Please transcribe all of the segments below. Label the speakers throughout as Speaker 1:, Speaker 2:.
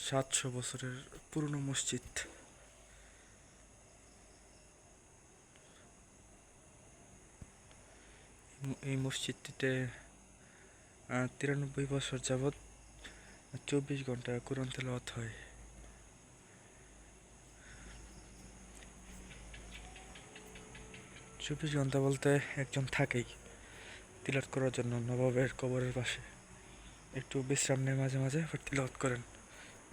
Speaker 1: 700 বছরের পুরনো মসজিদ। এই মসজিদটিতে 93 বছর যাবৎ 24 ঘন্টা কোরআন তেলাওয়াত হয়। 24 ঘন্টা বলতে একজন থাকেই তিলাওয়াত করার জন্য নবাবের কবরের পাশে। একটু বিশ্রাম নেয় মাঝে মাঝে, আবার তিলাওয়াত করেন।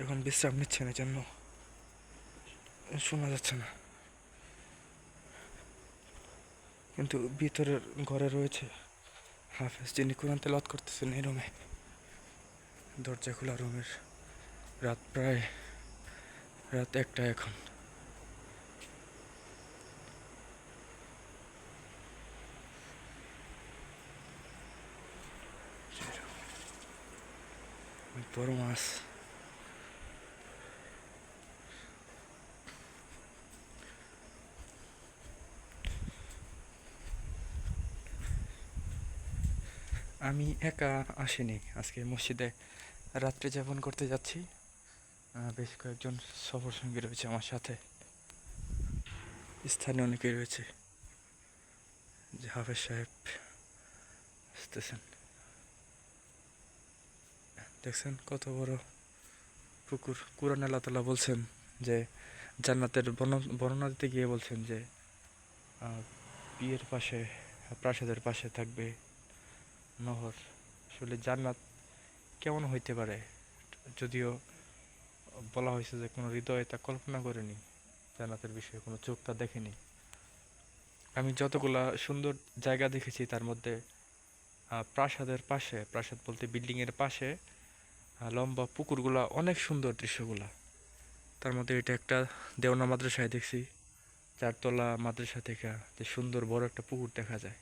Speaker 1: এখন বিশ্রাম নিচ্ছেন, এই জন্য শোনা যাচ্ছে না, কিন্তু ভিতরের ঘরে রয়েছে হাফেজ, যিনি কোরআন তেলাওয়াত করতেছেন এই রুমে। দরজা খোলা রুমের। প্রায় রাত 1টা এখন। বড় মাছ। আমি একা আসিনি আজকে মসজিদে, রাত্রি যাপন করতে যাচ্ছি। বেশ কয়েকজন সফর সঙ্গী রয়েছে আমার সাথে, স্থানীয় অনেকেই রয়েছে। যে হাফেজ সাহেব আসতেছেন, দেখছেন কত বড় পুকুর। কুরআন আল্লাহ তাআলা বলছেন যে জান্নাতের বর্ণনা দিতে গিয়ে বলছেন যে বিয়ের পাশে, প্রাসাদের পাশে থাকবে নহর। আসলে জান্নাত কেমন হইতে পারে, যদিও বলা হয়েছে যে কোনো হৃদয়ে তা কল্পনা করেনি, জান্নাতের বিষয়ে কোনো চোখ তা দেখেনি। আমি যতগুলা সুন্দর জায়গা দেখেছি তার মধ্যে প্রাসাদের পাশে, প্রাসাদ বলতে বিল্ডিংয়ের পাশে লম্বা পুকুরগুলা অনেক সুন্দর দৃশ্যগুলা। তার মধ্যে এটা একটা দেওনা মাদ্রাসায় দেখছি, 4তলা মাদ্রাসা থেকে যে সুন্দর বড় একটা পুকুর দেখা যায়।